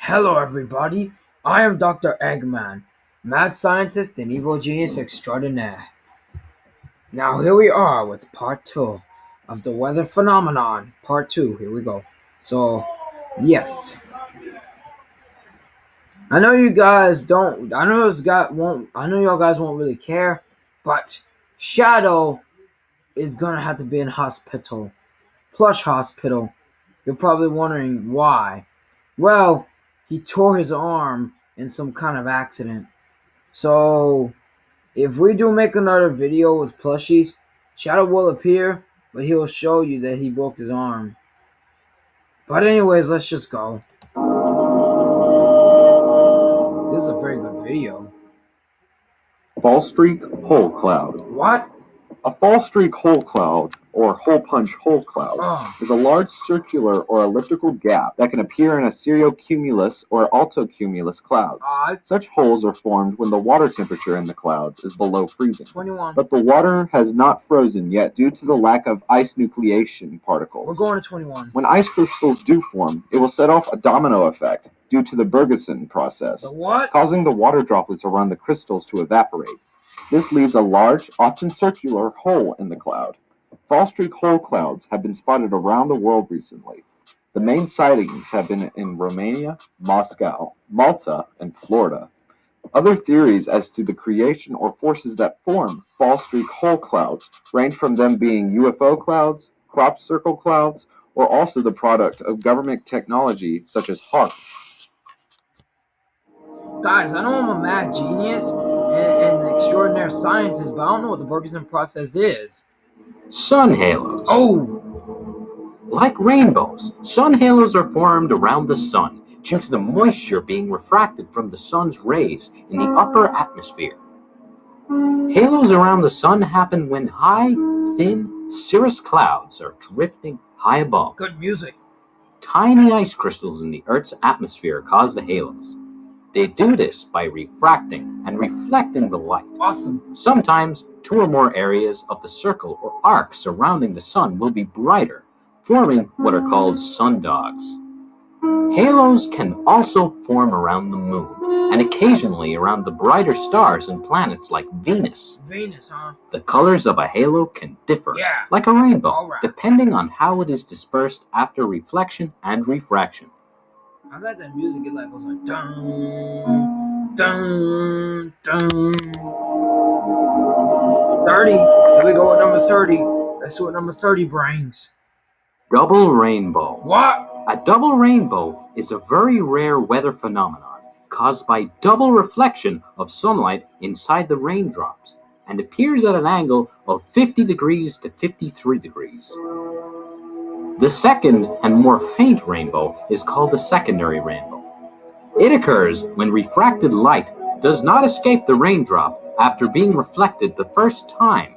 Hello, everybody. I am Dr. Eggman, mad scientist and evil genius extraordinaire. Now, here we are with part 2 of the weather phenomenon. Part 2, here we go. So, yes. I know you guys don't, I know this guy won't, I know y'all guys won't really care, but Shadow is gonna have to be in hospital. Plush hospital. You're probably wondering why. Well, he tore his arm in some kind of accident. So, if we do make another video with plushies, Shadow will appear, but he will show you that he broke his arm. But anyways, let's just go. This is a very good video. Fallstreak hole cloud. What? A Fallstreak hole cloud, or hole punch hole cloud, is a large circular or elliptical gap that can appear in a cirrocumulus or altocumulus clouds. Such holes are formed when the water temperature in the clouds is below freezing. 21. But the water has not frozen yet due to the lack of ice nucleation particles. We're going to 21. When ice crystals do form, it will set off a domino effect due to the Bergson process, causing the water droplets around the crystals to evaporate. This leaves a large, often circular, hole in the cloud. Fallstreak hole clouds have been spotted around the world recently. The main sightings have been in Romania, Moscow, Malta, and Florida. Other theories as to the creation or forces that form Fallstreak hole clouds range from them being UFO clouds, crop circle clouds, or also the product of government technology such as HAARP. Guys, I know I'm a mad genius and an extraordinary scientist, but I don't know what the Bergson process is. Sun halos. Oh! Like rainbows, sun halos are formed around the sun due to the moisture being refracted from the sun's rays in the upper atmosphere. Halos around the sun happen when high, thin, cirrus clouds are drifting high above. Good music. Tiny ice crystals in the Earth's atmosphere cause the halos. They do this by refracting and reflecting the light. Awesome. Sometimes, two or more areas of the circle or arc surrounding the sun will be brighter, forming what are called sundogs. Halos can also form around the moon, and occasionally around the brighter stars and planets like Venus. Venus, huh? The colors of a halo can differ, Yeah. like a rainbow, All right. depending on how it is dispersed after reflection and refraction. I like that music. It like goes like dun dun dun. 30. Here we go with number 30. Let's see what number 30 brings. Double rainbow. What? A double rainbow is a very rare weather phenomenon caused by double reflection of sunlight inside the raindrops and appears at an angle of 50 degrees to 53 degrees. The second and more faint rainbow is called the secondary rainbow. It occurs when refracted light does not escape the raindrop after being reflected the first time.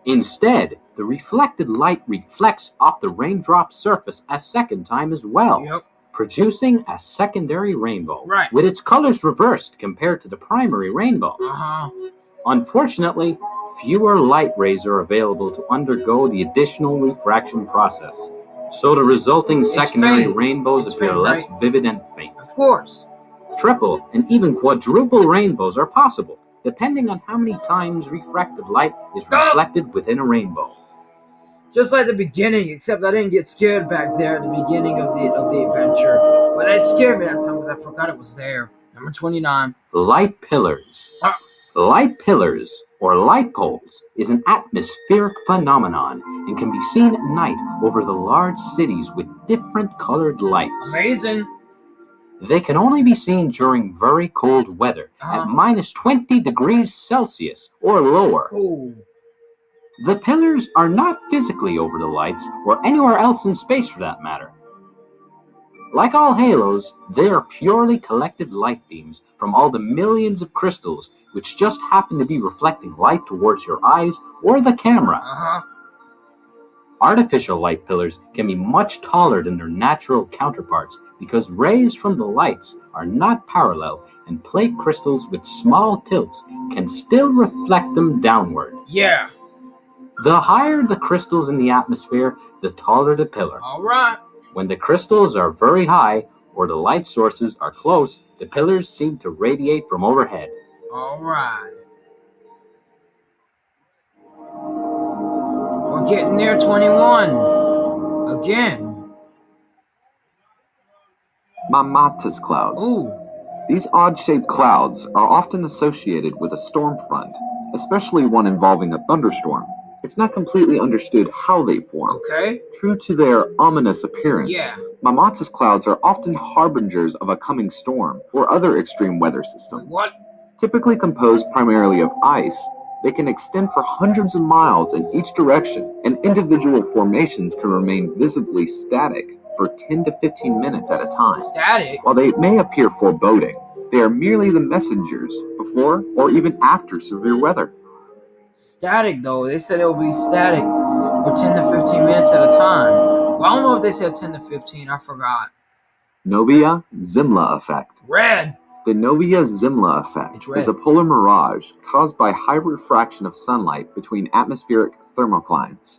Instead, the reflected light reflects off the raindrop surface a second time as well, producing a secondary rainbow, with its colors reversed compared to the primary rainbow. Unfortunately, fewer light rays are available to undergo the additional refraction process, so the resulting secondary rainbows appear less vivid and faint. Of course. Triple and even quadruple rainbows are possible, depending on how many times refracted light is reflected within a rainbow. Just like the beginning, except I didn't get scared back there at the beginning of the adventure. But it scared me that time because I forgot it was there. Number 29. Light pillars. Light pillars, or light poles, is an atmospheric phenomenon and can be seen at night over the large cities with different colored lights. Amazing. They can only be seen during very cold weather at minus 20 degrees Celsius or lower. The pillars are not physically over the lights or anywhere else in space for that matter. Like all halos, they are purely collected light beams from all the millions of crystals which just happen to be reflecting light towards your eyes or the camera. Artificial light pillars can be much taller than their natural counterparts because rays from the lights are not parallel and plate crystals with small tilts can still reflect them downward. Yeah. The higher the crystals in the atmosphere, the taller the pillar. All right. When the crystals are very high or the light sources are close, the pillars seem to radiate from overhead. Alright. We're getting near 21. Again. Mammatus clouds. Ooh. These odd-shaped clouds are often associated with a storm front, especially one involving a thunderstorm. It's not completely understood how they form. Okay. True to their ominous appearance, Yeah. Mammatus clouds are often harbingers of a coming storm or other extreme weather system. Wait, what? Typically composed primarily of ice, they can extend for hundreds of miles in each direction, and individual formations can remain visibly static for 10 to 15 minutes at a time. Static? While they may appear foreboding, they are merely the messengers before or even after severe weather. Static, though. They said it will be static for 10 to 15 minutes at a time. Well, I don't know if they said 10 to 15. I forgot. Novaya Zemlya effect. Red. The Novaya Zemlya effect is a polar mirage caused by high refraction of sunlight between atmospheric thermoclines.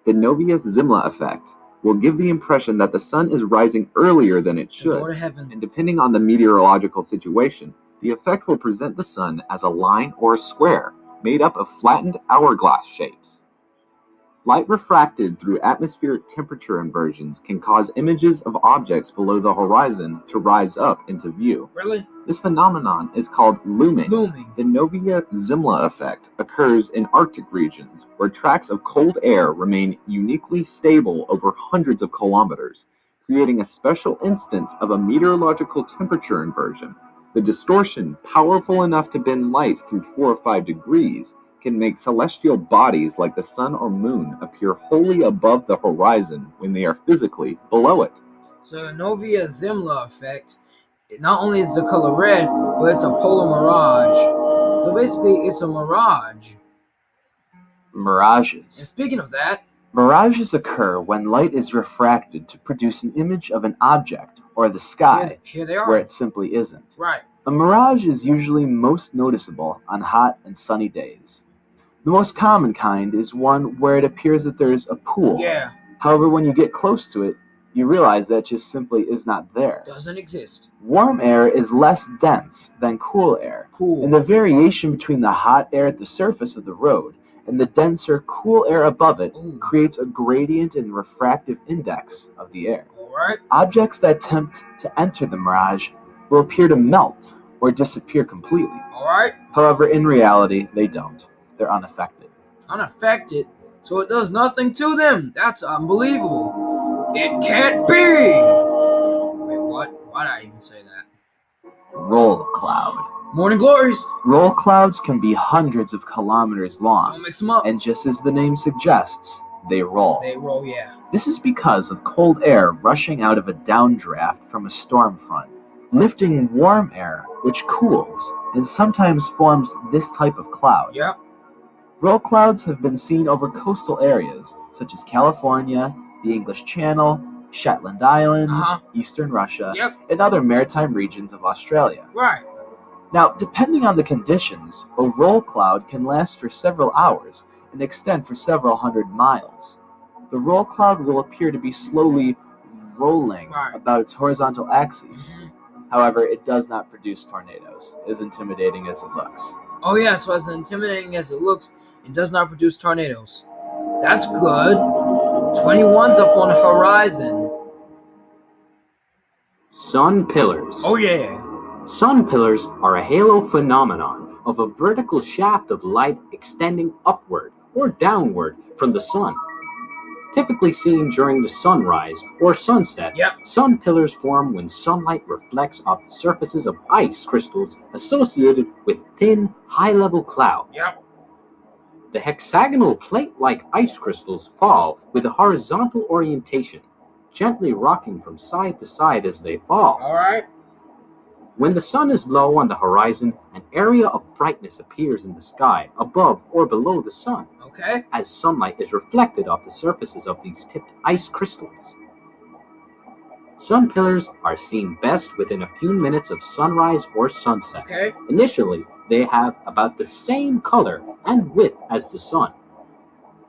The Novaya Zemlya effect will give the impression that the sun is rising earlier than it should, and depending on the meteorological situation, the effect will present the sun as a line or a square made up of flattened hourglass shapes. Light refracted through atmospheric temperature inversions can cause images of objects below the horizon to rise up into view. Really? This phenomenon is called looming. The Novaya Zemlya effect occurs in Arctic regions, where tracts of cold air remain uniquely stable over hundreds of kilometers, creating a special instance of a meteorological temperature inversion. The distortion, powerful enough to bend light through 4 or 5 degrees, can make celestial bodies like the sun or moon appear wholly above the horizon when they are physically below it. So the Novaya Zemlya effect, not only is the color red, but it's a polar mirage. So basically, it's a mirage. Mirages. And speaking of that, mirages occur when light is refracted to produce an image of an object or the sky here they are. Where it simply isn't. Right. A mirage is usually most noticeable on hot and sunny days. The most common kind is one where it appears that there is a pool. Yeah. However, when you get close to it, you realize that just simply is not there. Doesn't exist. Warm air is less dense than cool air. Cool. And the variation between the hot air at the surface of the road and the denser cool air above it creates a gradient in the refractive index of the air. All right. Objects that attempt to enter the mirage will appear to melt or disappear completely. All right. However, in reality, they don't. They're unaffected. Unaffected? So it does nothing to them? That's unbelievable. It can't be! Wait, what? Why did I even say that? Roll cloud. Morning glories! Roll clouds can be hundreds of kilometers long. Don't mix them up. And just as the name suggests, they roll. They roll, yeah. This is because of cold air rushing out of a downdraft from a storm front, lifting warm air, which cools, and sometimes forms this type of cloud. Yep. Roll clouds have been seen over coastal areas, such as California, the English Channel, Shetland Islands, eastern Russia, and other maritime regions of Australia. Right. Now, depending on the conditions, a roll cloud can last for several hours and extend for several hundred miles. The roll cloud will appear to be slowly rolling about its horizontal axis. However, it does not produce tornadoes, as intimidating as it looks. Oh yeah, so as intimidating as it looks, it does not produce tornadoes. That's good. 21's up on the horizon. Sun pillars. Oh yeah. Sun pillars are a halo phenomenon of a vertical shaft of light extending upward or downward from the sun. Typically seen during the sunrise or sunset, sun pillars form when sunlight reflects off the surfaces of ice crystals associated with thin, high-level clouds. The hexagonal plate-like ice crystals fall with a horizontal orientation, gently rocking from side to side as they fall. All right. When the sun is low on the horizon, an area of brightness appears in the sky above or below the sun, as sunlight is reflected off the surfaces of these tipped ice crystals. Sun pillars are seen best within a few minutes of sunrise or sunset. Initially, they have about the same color and width as the sun,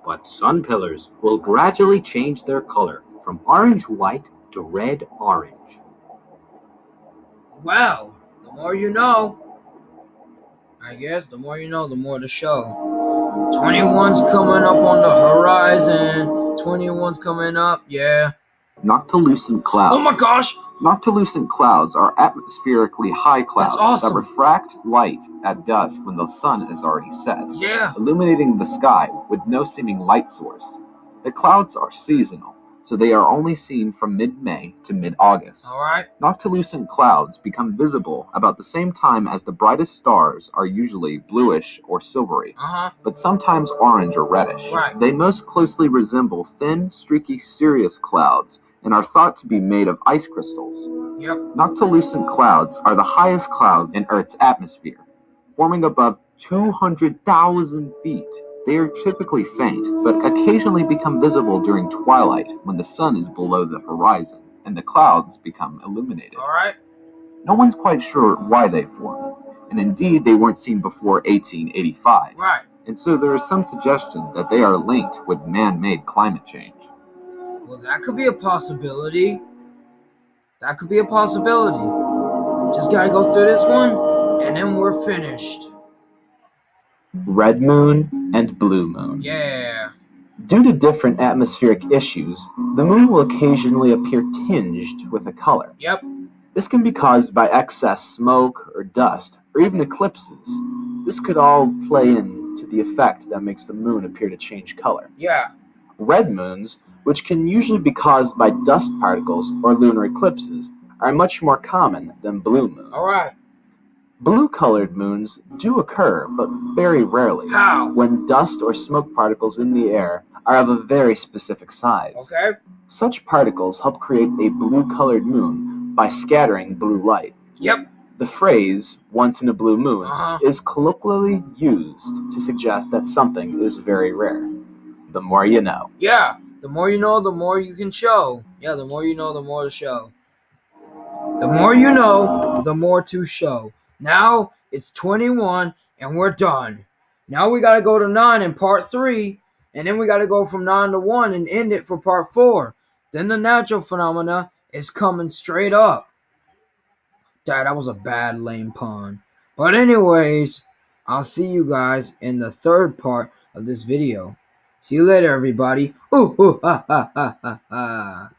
but sun pillars will gradually change their color from orange-white to red-orange. Well, the more you know. I guess the more you know, the more to show. 21's coming up on the horizon. 21's coming up, yeah. Noctilucent clouds. Oh my gosh! Noctilucent clouds are atmospherically high clouds awesome. that refract light at dusk when the sun is already set, Yeah. illuminating the sky with no seeming light source. The clouds are seasonal, so they are only seen from mid-May to mid-August. Alright. Noctilucent clouds become visible about the same time as the brightest stars are usually bluish or silvery, but sometimes orange or reddish. Right. They most closely resemble thin, streaky cirrus clouds and are thought to be made of ice crystals. Yep. Noctilucent clouds are the highest cloud in Earth's atmosphere, forming above 200,000 feet. They are typically faint, but occasionally become visible during twilight when the sun is below the horizon and the clouds become illuminated. Alright. No one's quite sure why they form, and indeed they weren't seen before 1885. Right. And so there is some suggestion that they are linked with man-made climate change. Well, that could be a possibility. That could be a possibility. Just gotta go through this one, and then we're finished. Red moon and blue moon. Yeah. Due to different atmospheric issues, the moon will occasionally appear tinged with a color. Yep. This can be caused by excess smoke or dust, or even eclipses. This could all play into the effect that makes the moon appear to change color. Yeah. Red moons, which can usually be caused by dust particles or lunar eclipses, are much more common than blue moons. Alright. Blue-colored moons do occur, but very rarely. How? When dust or smoke particles in the air are of a very specific size. Okay. Such particles help create a blue-colored moon by scattering blue light. Yep. The phrase, once in a blue moon, Uh-huh. is colloquially used to suggest that something is very rare. The more you know. Yeah. The more you know, the more you can show. Yeah, the more you know, the more to show. The more you know, the more to show. Now it's 21 and we're done. Now we got to go to 9 in part 3, and then we got to go from 9 to 1 and end it for part 4. Then the natural phenomena is coming straight up. Dad, that was a bad lame pun. But anyways, I'll see you guys in the 3rd part of this video. See you later, everybody. Ooh, ooh, ha, ha, ha, ha, ha.